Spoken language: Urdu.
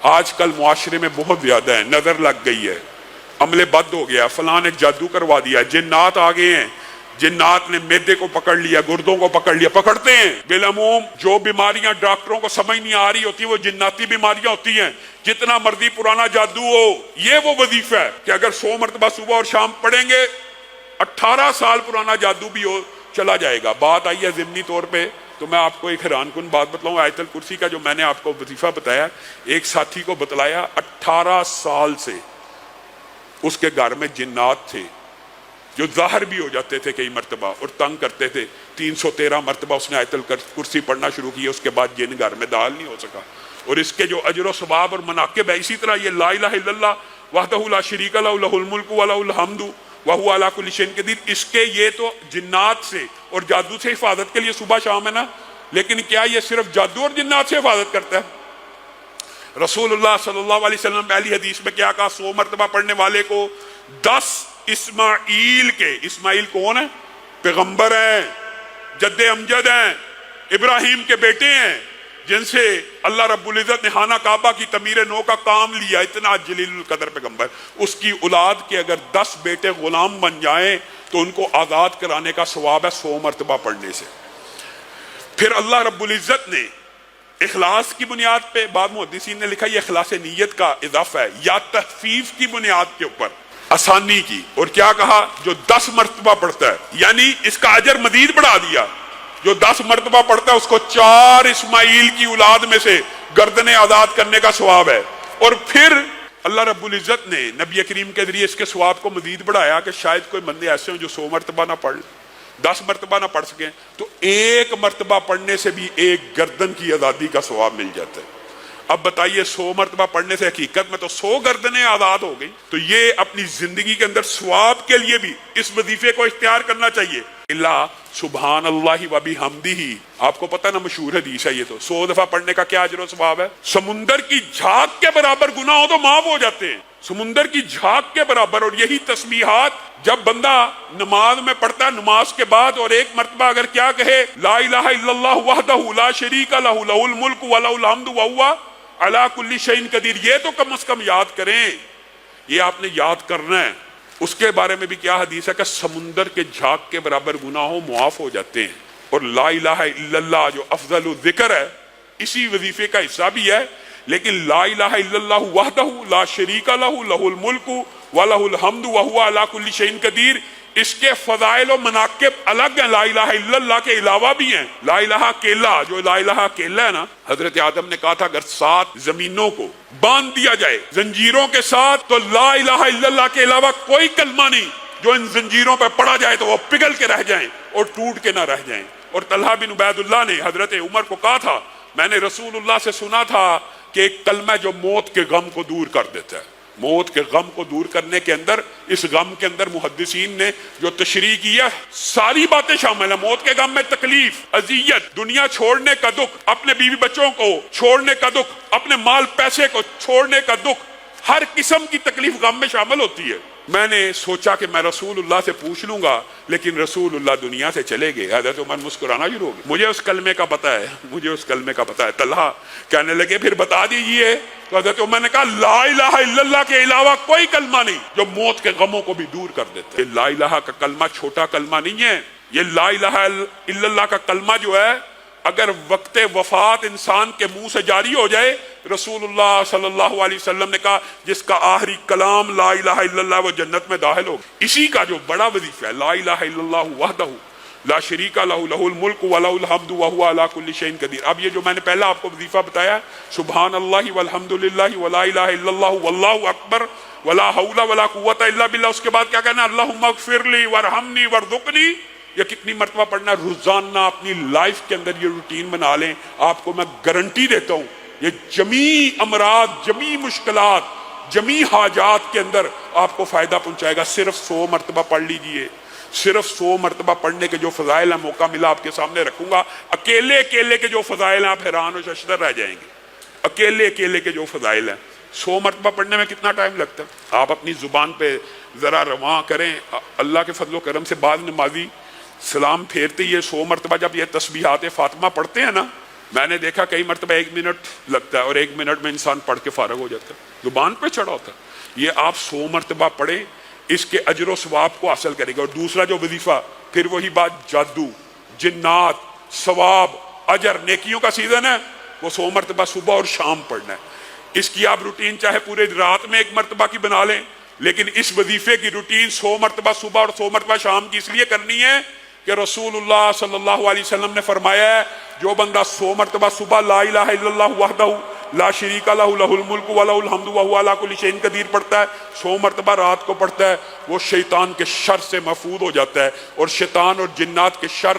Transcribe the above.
آج کل معاشرے میں بہت زیادہ ہے، نظر لگ گئی ہے، عمل بد ہو گیا، فلاں نے جادو کروا دیا، جنات آ گئے ہیں، جنات نے معدے کو پکڑ لیا، گردوں کو پکڑ لیا، پکڑتے ہیں۔ بالعموم جو بیماریاں ڈاکٹروں کو سمجھ نہیں آ رہی ہوتی وہ جناتی بیماریاں ہوتی ہیں۔ جتنا مرضی پرانا جادو ہو، یہ وہ وظیفہ ہے کہ اگر 100 مرتبہ صبح اور شام پڑھیں گے، 18 سال پرانا جادو بھی ہو چلا جائے گا۔ بات آئی ہے ضمنی طور پہ، تو میں آپ کو ایک حیران کن بات بتلاؤں۔ آیت الکرسی کا جو میں نے آپ کو وظیفہ بتایا، ایک ساتھی کو بتلایا 18 سال سے اس کے گھر میں جنات تھے جو ظاہر بھی ہو جاتے تھے کئی مرتبہ اور تنگ کرتے تھے۔ 313 مرتبہ اس نے آیت الکرسی پڑھنا شروع کی، اس کے بعد جن گھر میں داخل نہیں ہو سکا۔ اور اس کے جو اجر و ثواب اور مناقب ہے، اسی طرح یہ لا الہ الا اللہ وحدہ لا شریک لہ لہ الملک و لہ الحمد وہو علی کل شیء قدیر، اس کے یہ تو جنات سے اور جادو سے حفاظت کے لیے صبح شام ہے نا، لیکن کیا یہ صرف جادو اور جنات سے حفاظت کرتا ہے؟ رسول اللہ صلی اللہ علیہ وسلم پہلی حدیث میں کیا کہا؟ 100 مرتبہ پڑھنے والے کو 10 اسماعیل کے، اسماعیل کون ہے؟ پیغمبر ہیں، جد امجد ہیں، ابراہیم کے بیٹے ہیں، جن سے اللہ رب العزت نے خانہ کعبہ کی تعمیر نو کا کام لیا، اتنا جلیل القدر پیغمبر، اس کی اولاد کے اگر 10 بیٹے غلام بن جائیں تو ان کو آزاد کرانے کا ثواب ہے 100 مرتبہ پڑھنے سے۔ پھر اللہ رب العزت نے اخلاص کی بنیاد پہ، بعض محدثین نے لکھا یہ اخلاص نیت کا اضافہ ہے، یا تخفیف کی بنیاد کے اوپر آسانی کی، اور کیا کہا؟ جو 10 مرتبہ پڑھتا ہے، یعنی اس کا اجر مزید بڑھا دیا۔ جو 10 مرتبہ پڑھتا ہے اس کو 4 اسماعیل کی اولاد میں سے گردنیں آزاد کرنے کا ثواب ہے۔ اور پھر اللہ رب العزت نے نبی کریم کے ذریعے اس کے ثواب کو مزید بڑھایا کہ شاید کوئی بندے ایسے ہوں جو 100 مرتبہ نہ پڑھ، 10 مرتبہ نہ پڑھ سکیں، تو 1 مرتبہ پڑھنے سے بھی 1 گردن کی آزادی کا ثواب مل جاتا ہے۔ اب بتائیے 100 مرتبہ پڑھنے سے حقیقت میں تو 100 گردنیں آزاد ہو گئی۔ تو یہ اپنی زندگی کے اندر ثواب کے لیے بھی اس وظیفے کو اختیار کرنا چاہیے۔ اللہ سبحان اللہ و بحمدہ، آپ کو پتہ نا مشہور حدیث ہے یہ، تو 100 دفعہ پڑھنے کا کیا اجر و ثواب ہے؟ سمندر کی جھاگ کے برابر گناہ ہو تو معاف ہو جاتے ہیں، سمندر کی جھاگ کے برابر۔ اور یہی تسبیحات جب بندہ نماز میں پڑھتا ہے، نماز کے بعد، اور 1 مرتبہ اگر کیا کہے لا الہ الا اللہ وحدہ لا شریک لہ لہ الملک و لہ الحمد وہو علی کل شیء قدیر، یہ تو کم از کم یاد کریں، یہ آپ نے یاد کرنا ہے۔ اس کے بارے میں بھی کیا حدیث ہے کہ سمندر کے جھاگ کے برابر گناہوں معاف ہو جاتے ہیں۔ اور لا الہ الا اللہ جو افضل الذکر ہے، اسی وظیفے کا حصہ بھی ہے، لیکن لا الہ الا اللہ وحدہ لا شریک لہ لہ الملک و لہ الحمد وہو علی کل شیء قدیر، اس کے فضائل و مناقب الگ ہیں، لا الہ الا اللہ کے علاوہ بھی ہیں۔ لا الہ اکیلا، جو لا الہ اکیلا ہے نا، حضرت آدم نے کہا تھا اگر 7 زمینوں کو باندھ دیا جائے زنجیروں کے ساتھ تو لا الہ الا اللہ کے علاوہ کوئی کلمہ نہیں جو ان زنجیروں پہ پڑا جائے تو وہ پگھل کے رہ جائیں اور ٹوٹ کے نہ رہ جائیں۔ اور طلحہ بن عبید اللہ نے حضرت عمر کو کہا تھا میں نے رسول اللہ سے سنا تھا کہ ایک کلمہ جو موت کے غم کو دور کر دیتا ہے، موت کے غم کو دور کرنے کے اندر، اس غم کے اندر محدثین نے جو تشریح کی ہے ساری باتیں شامل ہیں۔ موت کے غم میں تکلیف، اذیت، دنیا چھوڑنے کا دکھ، اپنے بیوی بچوں کو چھوڑنے کا دکھ، اپنے مال پیسے کو چھوڑنے کا دکھ، ہر قسم کی تکلیف غم میں شامل ہوتی ہے۔ میں نے سوچا کہ میں رسول اللہ سے پوچھ لوں گا، لیکن رسول اللہ دنیا سے چلے گئے۔ حضرت عمر مسکرانا شروع ہو گئے، مجھے اس کلمے کا پتہ ہے، مجھے اس کلمے کا پتہ ہے۔ طلحہ کہنے لگے پھر بتا دیجئے، تو حضرت عمر نے کہا لا الہ الا اللہ کے علاوہ کوئی کلمہ نہیں جو موت کے غموں کو بھی دور کر دیتا ہے۔ یہ لا الہ کا کلمہ چھوٹا کلمہ نہیں ہے، یہ لا الہ الا اللہ کا کلمہ جو ہے اگر وقت وفات انسان کے منہ سے جاری ہو جائے، رسول اللہ صلی اللہ علیہ وسلم نے کہا جس کا آخری کلام لا الہ الا اللہ وہ جنت میں داخل ہو۔ اسی کا جو بڑا وظیفہ ہے لا الہ الا اللہ وحدہ لا شریک لہ لہ الملک و لہ الحمد وہو علی کل شیء قدیر۔ اب یہ جو میں نے پہلا آپ کو وظیفہ بتایا سبحان اللہ والحمد للہ ولا الہ الا اللہ واللہ اکبر ولا حول ولا قوت الا باللہ، اس کے بعد کیا کہنا اللہم اغفر لی وارحمنی وارزقنی، یہ کتنی مرتبہ پڑھنا ہے؟ روزانہ اپنی لائف کے اندر یہ روٹین بنا لیں، آپ کو میں گارنٹی دیتا ہوں یہ جمیع امراض، جمیع مشکلات، جمیع حاجات کے اندر آپ کو فائدہ پہنچائے گا۔ صرف 100 مرتبہ پڑھ لیجئے، صرف 100 مرتبہ پڑھنے کے جو فضائل ہیں، موقع ملا آپ کے سامنے رکھوں گا، اکیلے اکیلے کے جو فضائل ہیں آپ حیران و ششدر رہ جائیں گے۔ اکیلے اکیلے کے جو فضائل ہیں 100 مرتبہ پڑھنے میں کتنا ٹائم لگتا ہے؟ آپ اپنی زبان پہ ذرا رواں کریں، اللہ کے فضل و کرم سے بعض نمازی سلام پھیرتے ہی 100 مرتبہ جب یہ تسبیحات فاطمہ پڑھتے ہیں نا میں نے دیکھا کئی مرتبہ 1 منٹ لگتا ہے اور 1 منٹ میں انسان پڑھ کے فارغ ہو جاتا ہے، زبان پہ چڑھا ہوتا ہے۔ یہ آپ 100 مرتبہ پڑھیں، اس کے اجر و ثواب کو حاصل کرے گا۔ اور دوسرا جو وظیفہ، پھر وہی بات، جادو، جنات، ثواب، اجر، نیکیوں کا سیزن ہے، وہ 100 مرتبہ صبح اور شام پڑھنا ہے۔ اس کی آپ روٹین چاہے پورے رات میں 1 مرتبہ کی بنا لیں، لیکن اس وظیفے کی روٹین 100 مرتبہ صبح اور 100 مرتبہ شام کی اس لیے کرنی ہے کہ رسول اللہ صلی اللہ علیہ وسلم نے فرمایا ہے جو بندہ 100 مرتبہ صبح لا الہ الا اللہ وحدہ لا شریک لہ لہ الملک ولہ الحمد وہو علی کل شیء قدیر پڑھتا ہے، 100 مرتبہ رات کو پڑھتا ہے، وہ شیطان کے شر سے محفوظ ہو جاتا ہے، اور شیطان اور جنات کے شر